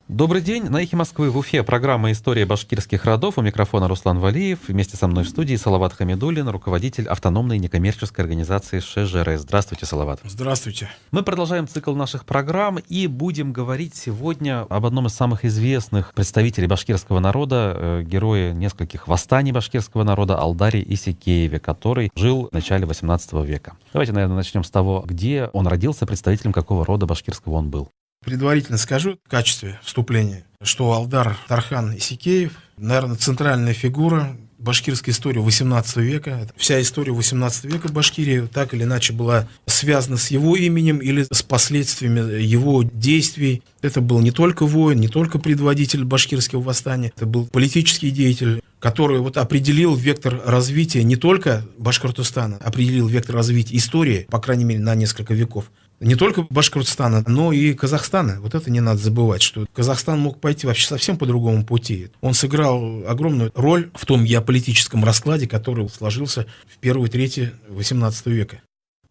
Добрый день. На «Эхе Москвы» в Уфе программа «История башкирских родов». У микрофона Руслан Валиев. Вместе со мной в студии Салават Хамидуллин, руководитель автономной некоммерческой организации ШЖР. Здравствуйте, Салават. Здравствуйте. Мы продолжаем цикл наших программ и будем говорить сегодня об одном из самых известных представителей башкирского народа, герое нескольких восстаний башкирского народа Алдаре Исекееве, который жил в начале 18 века. Давайте, наверное, начнем с того, где он родился, представителем какого рода башкирского он был. Предварительно скажу в качестве вступления, что Алдар Тархан Исекеев, наверное, центральная фигура башкирской истории 18 века. Вся история 18 века Башкирии так или иначе была связана с его именем или с последствиями его действий. Это был не только воин, не только предводитель башкирского восстания, это был политический деятель, который определил вектор развития не только Башкортостана, определил вектор развития истории, по крайней мере, на несколько веков. Не только Башкортостана, но и Казахстана. Вот это не надо забывать, что Казахстан мог пойти вообще совсем по другому пути. Он сыграл огромную роль в том геополитическом раскладе, который сложился в первой трети XVIII века.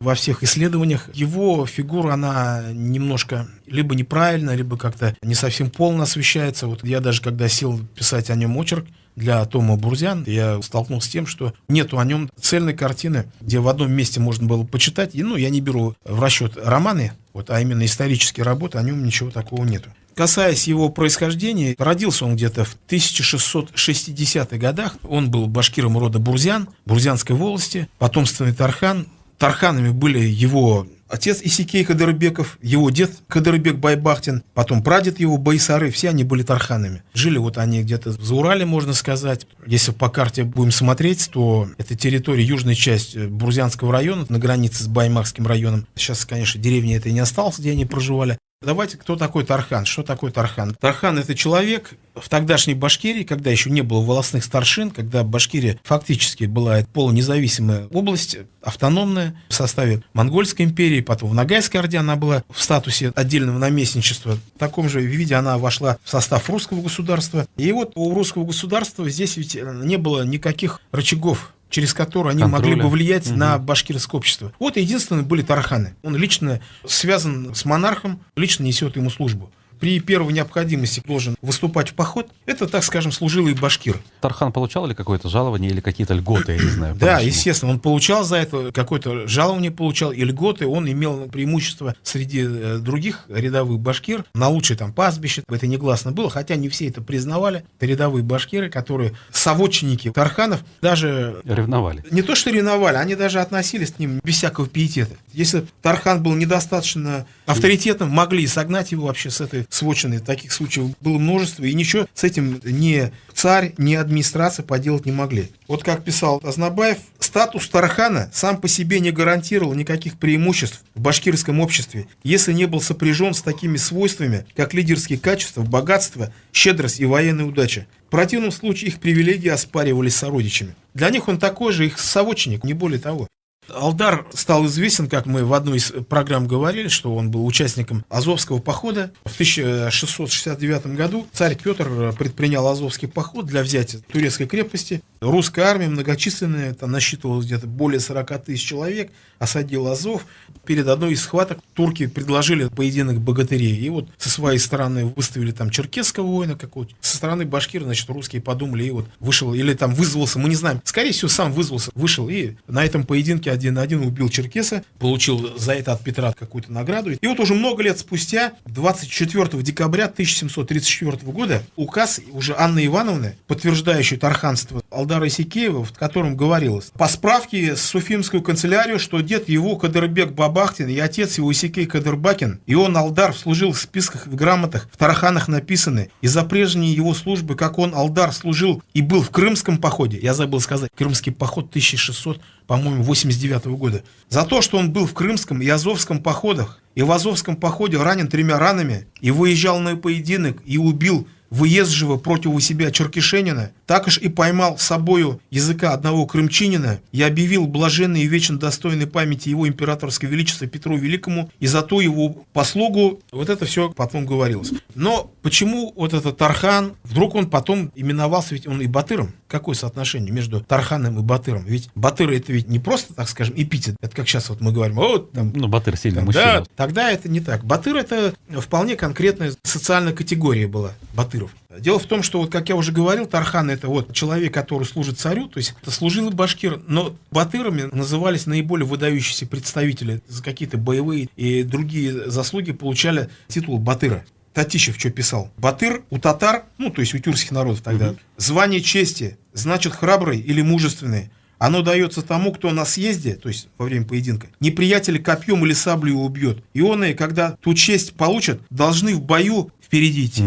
Во всех исследованиях его фигура, она немножко либо неправильно, либо как-то не совсем полно освещается. Вот я даже когда сел писать о нем очерк для Тома Бурзян, я столкнулся с тем, что нету о нем цельной картины, где в одном месте можно было почитать. И, я не беру в расчет романы, а именно исторические работы, о нем ничего такого нету. Касаясь его происхождения, родился он где-то в 1660-х годах. Он был башкиром рода Бурзян, Бурзянской волости, потомственный Тархан. Тарханами были его отец Исекей Кадырбеков, его дед Кадырбек Байбахтин, потом прадед его Байсары, все они были тарханами. Жили они где-то за Урале, можно сказать. Если по карте будем смотреть, то это территория, южная часть Бурзянского района, на границе с Баймакским районом. Сейчас, конечно, деревни этой не осталось, где они проживали. Давайте, кто такой Тархан? Что такое Тархан? Тархан – это человек в тогдашней Башкирии, когда еще не было волостных старшин, когда Башкирия фактически была полунезависимая область, автономная, в составе Монгольской империи, потом в Ногайской Орде она была в статусе отдельного наместничества. В таком же виде она вошла в состав русского государства. И у русского государства здесь ведь не было никаких рычагов, через которые они могли бы влиять на башкирское общество. Единственные были тарханы. Он лично связан с монархом, лично несет ему службу. При первой необходимости должен выступать в поход. Это, так скажем, служилый башкир. Тархан получал ли какое-то жалование или какие-то льготы, я не знаю? Да, естественно, он получал за это какое-то жалование, получал и льготы. Он имел преимущество среди других рядовых башкир на лучшее пастбище. Это негласно было, хотя не все это признавали. Это рядовые башкиры, которые совотчинники тарханов даже... Ревновали. Не то, что ревновали, они даже относились к ним без всякого пиетета. Если Тархан был недостаточно авторитетным, могли согнать его вообще с этой сводчины. Таких случаев было множество, и ничего с этим ни царь, ни администрация поделать не могли. Как писал Азнабаев, статус Тархана сам по себе не гарантировал никаких преимуществ в башкирском обществе, если не был сопряжен с такими свойствами, как лидерские качества, богатство, щедрость и военная удача. В противном случае их привилегии оспаривались сородичами. Для них он такой же их совотчинник, не более того. Алдар стал известен, как мы в одной из программ говорили, что он был участником Азовского похода. В 1669 году царь Петр предпринял Азовский поход для взятия турецкой крепости. Русская армия многочисленная, насчитывалась где-то более 40 тысяч человек, осадила Азов. Перед одной из схваток турки предложили поединок богатырей. И со своей стороны выставили черкесского воина какого-то. Со стороны башкир, русские подумали, и вышел, или вызвался, мы не знаем. Скорее всего, сам вызвался, вышел, и на этом поединке 1-1 убил черкеса, получил за это от Петра какую-то награду. И уже много лет спустя, 24 декабря 1734 года, указ уже Анны Ивановны, подтверждающий тарханство Алдара Исекеева, в котором говорилось: по справке с Суфимскую канцелярию, что дед его Кадырбек Бабахтин и отец его Исекей Кадырбакин, и он, Алдар, служил в списках, в грамотах, в тарханах написаны, и за прежние его службы, как он, Алдар, служил и был в Крымском походе, я забыл сказать, Крымский поход 1689 года, за то, что он был в Крымском и Азовском походах, и в Азовском походе ранен 3 ранами, и выезжал на поединок, и убил выезжего против у себя Черкешенина, також и поймал с собою языка одного крымчинина и объявил блаженной и вечно достойной памяти его императорского величества Петру Великому и за ту его послугу. Вот это все потом говорилось. Но почему вот этот Тархан, вдруг он потом именовался, ведь он и батыром? Какое соотношение между Тарханом и батыром? Ведь батыр это ведь не просто, так скажем, эпитет. Это как сейчас вот мы говорим, вот там... Ну, батыр сильный там, мужчина. Да, тогда это не так. Батыр это вполне конкретная социальная категория была, батыров. Дело в том, что, вот, как я уже говорил, Тархан это вот человек, который служит царю, то есть это служилый башкир, но батырами назывались наиболее выдающиеся представители, за какие-то боевые и другие заслуги получали титул батыра. Татищев что писал? Батыр у татар, ну то есть у тюркских народов тогда, звание чести, значит храбрый или мужественный. Оно дается тому, кто на съезде, то есть во время поединка, неприятеля копьем или саблей убьет. И он, когда ту честь получат, должны в бою впереди идти.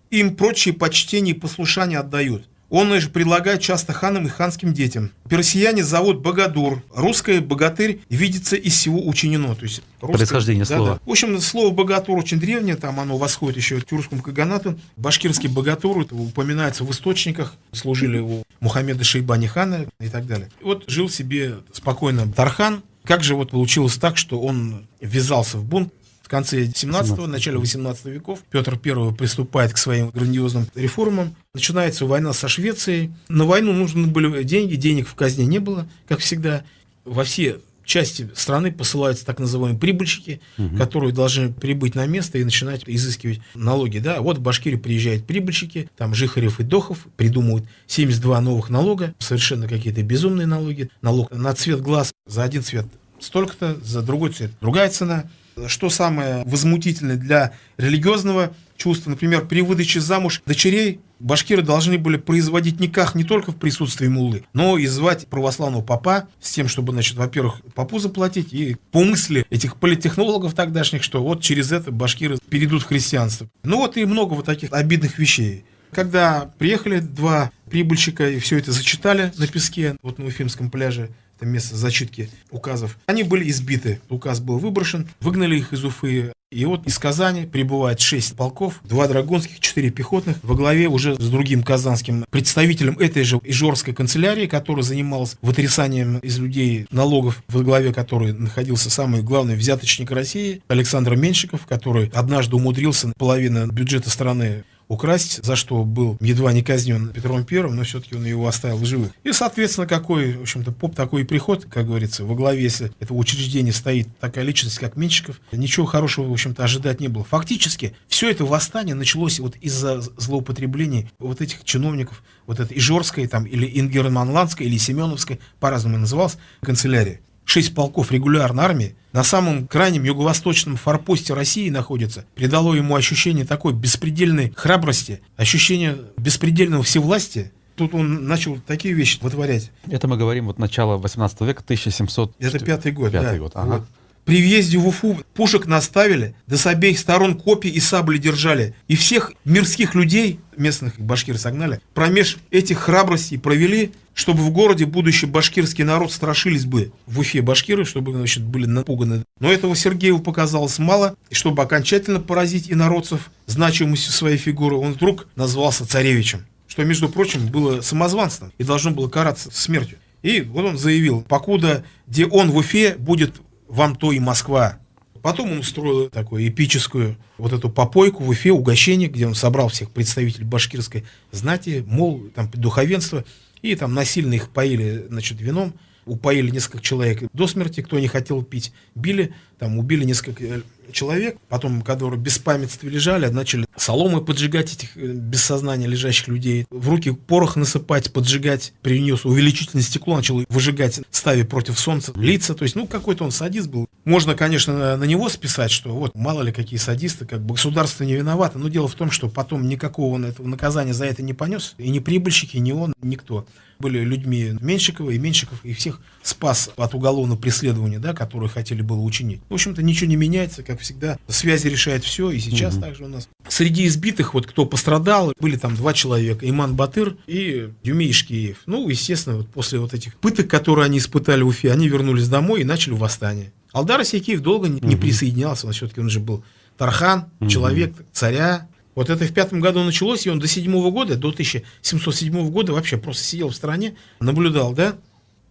Им прочие почтения и послушания отдают. Он же предлагает часто ханам и ханским детям. Персияне зовут Богодур. Русское богатырь видится из всего учинено. То есть русское, происхождение слова. Да. В общем, слово богатур очень древнее. Там оно восходит еще к тюркскому каганату. Башкирский богатур упоминается в источниках. Служили у Мухаммеда Шейбани хана и так далее. И вот жил себе спокойно Тархан. Как же вот получилось так, что он ввязался в бунт? В конце 17-го, начале 18 веков Петр I приступает к своим грандиозным реформам. Начинается война со Швецией. На войну нужны были деньги, денег в казне не было, как всегда. Во все части страны посылаются так называемые прибыльщики, которые должны прибыть на место и начинать изыскивать налоги. Да? Вот в Башкирию приезжают прибыльщики, там Жихарев и Дохов придумывают 72 новых налога, совершенно какие-то безумные налоги. Налог на цвет глаз, за один цвет столько-то, за другой цвет другая цена. Что самое возмутительное для религиозного чувства, например, при выдаче замуж дочерей башкиры должны были производить никах не только в присутствии муллы, но и звать православного попа с тем, чтобы, значит, во-первых, попу заплатить, и по мысли этих политтехнологов тогдашних, что вот через это башкиры перейдут в христианство. Ну вот и много вот таких обидных вещей. Когда приехали два прибыльщика и все это зачитали на песке, вот на Уфимском пляже, место зачитки указов, они были избиты. Указ был выброшен, выгнали их из Уфы. И вот из Казани прибывает 6 полков, 2 драгунских, 4 пехотных, во главе уже с другим казанским представителем этой же ижорской канцелярии, которая занималась вытрясанием из людей налогов, во главе которой находился самый главный взяточник России Александр Меньшиков, который однажды умудрился половину бюджета страны украсть, за что был едва не казнен Петром Первым, но все-таки он его оставил в живых. И, соответственно, какой, в общем-то, поп такой и приход, как говорится, во главе, если этого учреждения стоит такая личность, как Меньшиков, ничего хорошего, в общем-то, ожидать не было. Фактически, все это восстание началось вот из-за злоупотреблений вот этих чиновников, вот этой Ижорской, там, или Ингерманландской, или Семеновской, по-разному называлась, канцелярия. 6 полков регулярной армии на самом крайнем юго-восточном форпосте России находится, придало ему ощущение такой беспредельной храбрости, ощущение беспредельного всевластия. Тут он начал такие вещи вытворять. Это мы говорим вот начало 18 века, 1700... Это 5-й год, Пятый да. год, ага. Вот. При въезде в Уфу пушек наставили, да с обеих сторон копья и сабли держали. И всех мирских людей, местных башкир согнали, промеж этих храбростей провели, чтобы в городе будущий башкирский народ страшились бы в Уфе башкиры, чтобы, значит, были напуганы. Но этого Сергееву показалось мало, и чтобы окончательно поразить инородцев значимостью своей фигуры, он вдруг назвался царевичем, что, между прочим, было самозванством и должно было караться смертью. И вот он заявил: покуда где он в Уфе, будет вам то и Москва. Потом он устроил такую эпическую вот эту попойку в Уфе, угощение, где он собрал всех представителей башкирской знати, мол, там духовенство, и там насильно их поили, значит, вином, упоили несколько человек до смерти, кто не хотел пить, били, там убили несколько человек, потом, которые без памятства лежали, начали соломой поджигать этих без сознания лежащих людей, в руки порох насыпать, поджигать, принес увеличительное стекло, начал выжигать, ставя против солнца лица, то есть, ну, какой-то он садист был. Можно, конечно, на него списать, что вот, мало ли какие садисты, как бы государство не виновато, но дело в том, что потом никакого он этого наказания за это не понес, и ни прибыльщики, ни он, никто. Были людьми Меньшикова, и Меньшиков их всех спас от уголовного преследования, да, которое хотели было учинить. В общем-то, ничего не меняется, как всегда. Связи решает все, и сейчас также у нас. Среди избитых, вот кто пострадал, были там 2 человека: Иман Батыр и Дюмей Ишкиев. Ну, естественно, вот после вот этих пыток, которые они испытали в Уфе, они вернулись домой и начали восстание. Алдар Исекеев долго не присоединялся, но все-таки он же был Тархан, человек царя, Вот это в 5 году началось, и он до 7 года, до 1707 года вообще просто сидел в стороне, наблюдал, да?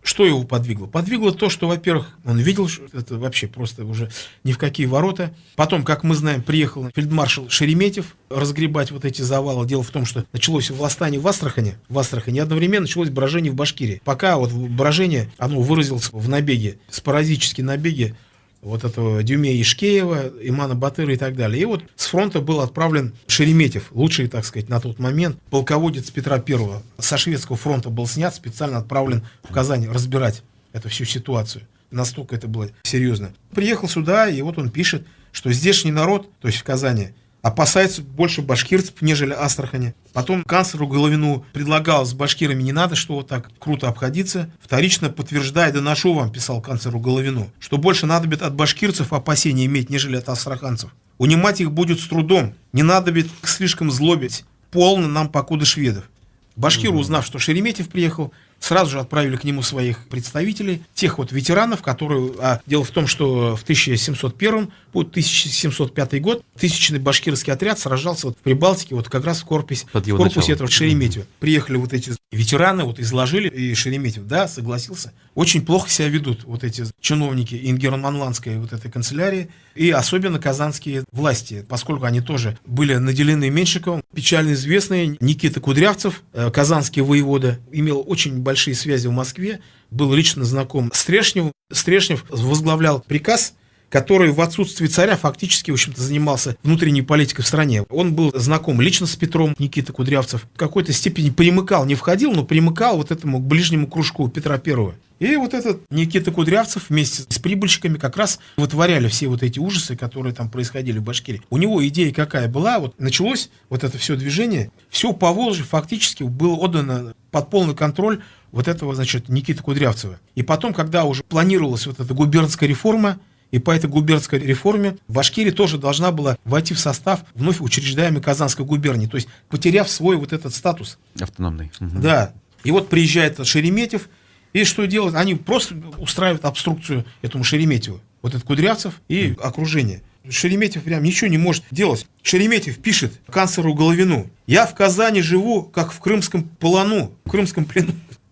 Что его подвигло? Подвигло то, что, во-первых, он видел, что это вообще просто уже ни в какие ворота. Потом, как мы знаем, приехал фельдмаршал Шереметьев разгребать вот эти завалы. Дело в том, что началось восстание в Астрахани, и одновременно началось брожение в Башкирии. Пока вот брожение, оно выразилось в набеге, спорадические набеги вот этого Дюме Ишкеева, Имана Батыра и так далее. И вот с фронта был отправлен Шереметьев, лучший, так сказать, на тот момент полководец Петра I. Со шведского фронта был снят, специально отправлен в Казань разбирать эту всю ситуацию. Настолько это было серьезно. Приехал сюда, и вот он пишет, что здешний народ, то есть в Казани, опасается больше башкирцев, нежели Астрахани. Потом канцлеру Головину предлагал, с башкирами не надо, что вот так круто обходиться. Вторично подтверждая, доношу вам, писал канцлеру Головину, что больше надобит от башкирцев опасения иметь, нежели от астраханцев. Унимать их будет с трудом, не надобит слишком злобить, полно нам покуда шведов. Башкиры, узнав, что Шереметьев приехал, сразу же отправили к нему своих представителей, тех вот ветеранов, которые... дело в том, что в 1701 по 1705 год тысячный башкирский отряд сражался вот в Прибалтике, вот как раз в корпусе этого Шереметьева. Приехали вот эти ветераны, вот изложили, и Шереметьев, да, согласился. Очень плохо себя ведут вот эти чиновники Ингерманландской вот этой канцелярии, и особенно казанские власти, поскольку они тоже были наделены Меньшиковым. Печально известный Никита Кудрявцев, казанский воевода, имел очень большие связи в Москве, был лично знаком с Стрешневым. Стрешнев возглавлял приказ, который в отсутствии царя фактически, в общем-то, занимался внутренней политикой в стране. Он был знаком лично с Петром, Никита Кудрявцев. В какой-то степени примыкал, не входил, но примыкал вот этому к ближнему кружку Петра I. И вот этот Никита Кудрявцев вместе с прибыльщиками как раз вытворяли все вот эти ужасы, которые там происходили в Башкирии. У него идея какая была, вот началось вот это все движение, все Поволжье фактически было отдано под полный контроль вот этого, значит, Никиты Кудрявцева. И потом, когда уже планировалась вот эта губернская реформа, и по этой губернской реформе Башкирия тоже должна была войти в состав вновь учреждаемой Казанской губернии, то есть потеряв свой вот этот статус. Автономный. Угу. Да. И вот приезжает Шереметьев, и что делают? Они просто устраивают обструкцию этому Шереметьеву. Вот этот Кудрявцев и окружение. Шереметьев прям ничего не может делать. Шереметьев пишет канцлеру Головину: «Я в Казани живу, как в крымском плену.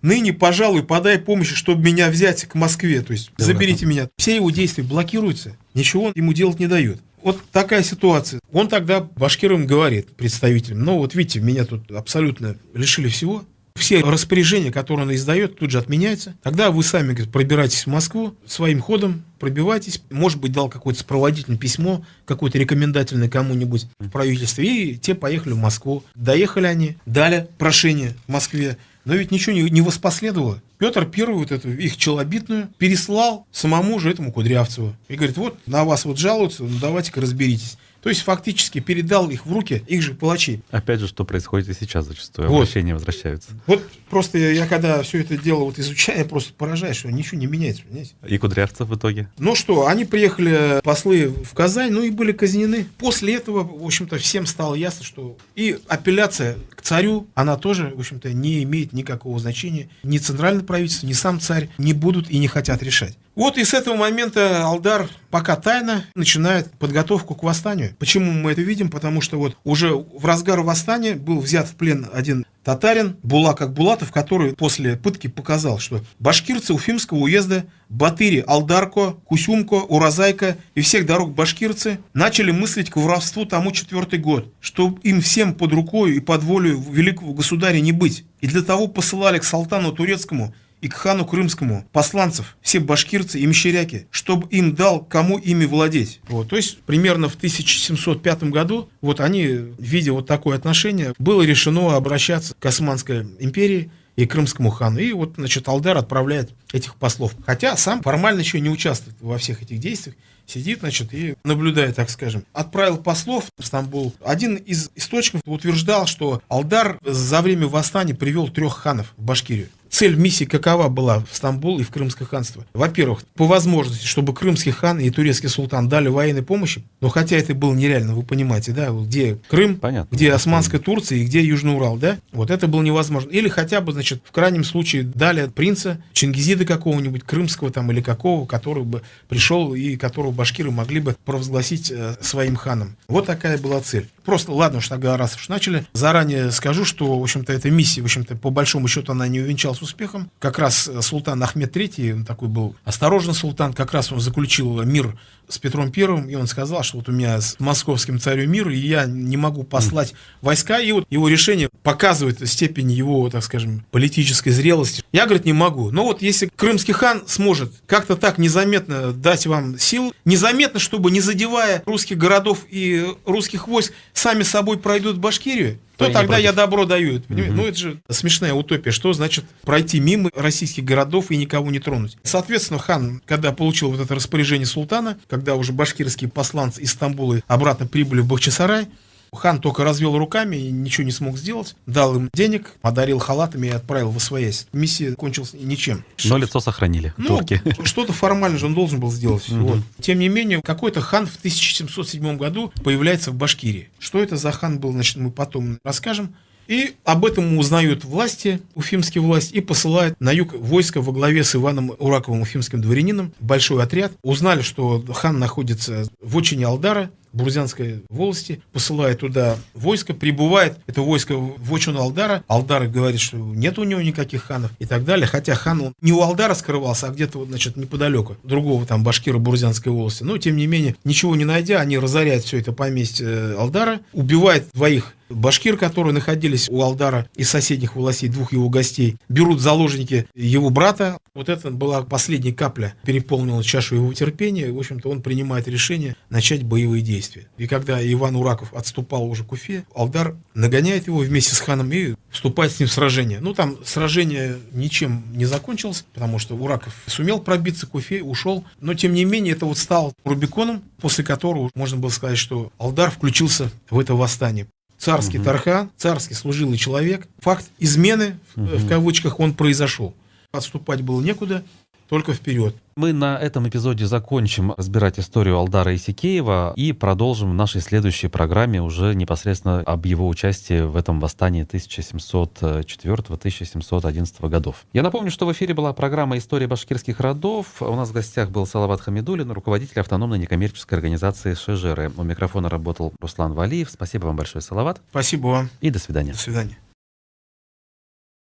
Ныне, пожалуй, подай помощи, чтобы меня взять к Москве, то есть заберите меня». Все его действия блокируются, ничего ему делать не дают. Вот такая ситуация. Он тогда башкирам говорит, представителям: ну вот видите, меня тут абсолютно лишили всего. Все распоряжения, которые он издает, тут же отменяются. Тогда вы сами, говорит, пробирайтесь в Москву, своим ходом пробивайтесь. Может быть, дал какое-то сопроводительное письмо, какое-то рекомендательное кому-нибудь в правительстве. И те поехали в Москву. Доехали они, дали прошение в Москве. Но ведь ничего не воспоследовало. Петр I вот эту их челобитную переслал самому же этому Кудрявцеву. И говорит: вот на вас вот жалуются, ну давайте-ка разберитесь. То есть фактически передал их в руки их же палачей. Опять же, что происходит и сейчас зачастую. Вот. Обращения возвращаются. Вот просто я когда все это дело вот изучаю, я просто поражаюсь, что ничего не меняется. Понимаете? И Кудрявцев в итоге? Ну что, они приехали, послы, в Казань, ну и были казнены. После этого, в общем-то, всем стало ясно, что и апелляция к царю, она тоже, в общем-то, не имеет никакого значения. Ни центральное правительство, ни сам царь не будут и не хотят решать. Вот и с этого момента Алдар пока тайно начинает подготовку к восстанию. Почему мы это видим? Потому что вот уже в разгар восстания был взят в плен один татарин, Булак Акбулатов, который после пытки показал, что башкирцы Уфимского уезда, Батыри, Алдарко, Кусюмко, Уразайка и всех дорог башкирцы начали мыслить к воровству тому 4-й год, чтобы им всем под рукой и под волю великого государя не быть. И для того посылали к султану турецкому и к хану крымскому посланцев, все башкирцы и мещеряки, чтобы им дал, кому ими владеть. Вот, то есть, примерно в 1705 году, вот они, видя вот такое отношение, было решено обращаться к Османской империи и крымскому хану. И вот, значит, Алдар отправляет этих послов. Хотя сам формально еще не участвует во всех этих действиях. Сидит, значит, и наблюдает, так скажем. Отправил послов в Стамбул. Один из источников утверждал, что Алдар за время восстания привел 3 ханов в Башкирию. Цель миссии какова была в Стамбул и в Крымское ханство? Во-первых, по возможности, чтобы крымский хан и турецкий султан дали военной помощи, но хотя это было нереально, вы понимаете, да, где Крым, понятно, где Османская Турция и где Южный Урал, да, вот это было невозможно. Или хотя бы, значит, в крайнем случае дали принца, Чингизида какого-нибудь, крымского там или какого, который бы пришел и которого башкиры могли бы провозгласить своим ханом. Вот такая была цель. Просто, ладно уж тогда, раз уж начали, заранее скажу, что, в общем-то, эта миссия, в общем-то, по большому счету, она не увенчалась успехом. Как раз султан Ахмед III, он такой был осторожный султан, как раз он заключил мир с Петром I, и он сказал, что вот у меня с московским царем мир, и я не могу послать войска, и вот его решение показывает степень его, так скажем, политической зрелости. Я, говорит, не могу. Но вот если крымский хан сможет как-то так незаметно дать вам сил, незаметно, чтобы не задевая русских городов и русских войск, сами собой пройдут в Башкирию, то тогда я добро даю. Ну, это же смешная утопия. Что значит пройти мимо российских городов и никого не тронуть? Соответственно, хан, когда получил вот это распоряжение султана, когда уже башкирские посланцы из Стамбула обратно прибыли в Бахчисарай, хан только развел руками и ничего не смог сделать. Дал им денег, подарил халатами и отправил в Освоясь. Миссия кончилась ничем. Но лицо сохранили турки. Что-то формально же он должен был сделать. Вот. Тем не менее, какой-то хан в 1707 году появляется в Башкирии. Что это за хан был, значит, мы потом расскажем. И об этом узнают власти, уфимские власти, и посылают на юг войско во главе с Иваном Ураковым, уфимским дворянином, большой отряд. Узнали, что хан находится в отчине Алдара, Бурзянской волости, посылает туда войско, прибывает это войско в отчину Алдара. Алдар говорит, что нет у него никаких ханов и так далее. Хотя хан он не у Алдара скрывался, а где-то, значит, неподалеку, другого там башкира Бурзянской волости. Но, тем не менее, ничего не найдя, они разоряют все это поместье Алдара, убивают двоих башкир, которые находились у Алдара из соседних властей, двух его гостей, берут в заложники его брата. Вот это была последняя капля, переполнила чашу его терпения. В общем-то, он принимает решение начать боевые действия. И когда Иван Ураков отступал уже к Уфе, Алдар нагоняет его вместе с ханом и вступает с ним в сражение. Ну, там сражение ничем не закончилось, потому что Ураков сумел пробиться к Уфе, ушел. Но, тем не менее, это вот стало Рубиконом, после которого можно было сказать, что Алдар включился в это восстание. Царский Тархан, царский служилый человек. Факт измены, в кавычках, он произошел. Отступать было некуда, только вперед. Мы на этом эпизоде закончим разбирать историю Алдара Исикеева и продолжим в нашей следующей программе уже непосредственно об его участии в этом восстании 1704-1711 годов. Я напомню, что в эфире была программа «История башкирских родов». У нас в гостях был Салават Хамидуллин, руководитель автономной некоммерческой организации «Шежеры». У микрофона работал Руслан Валиев. Спасибо вам большое, Салават. Спасибо вам. И до свидания. До свидания.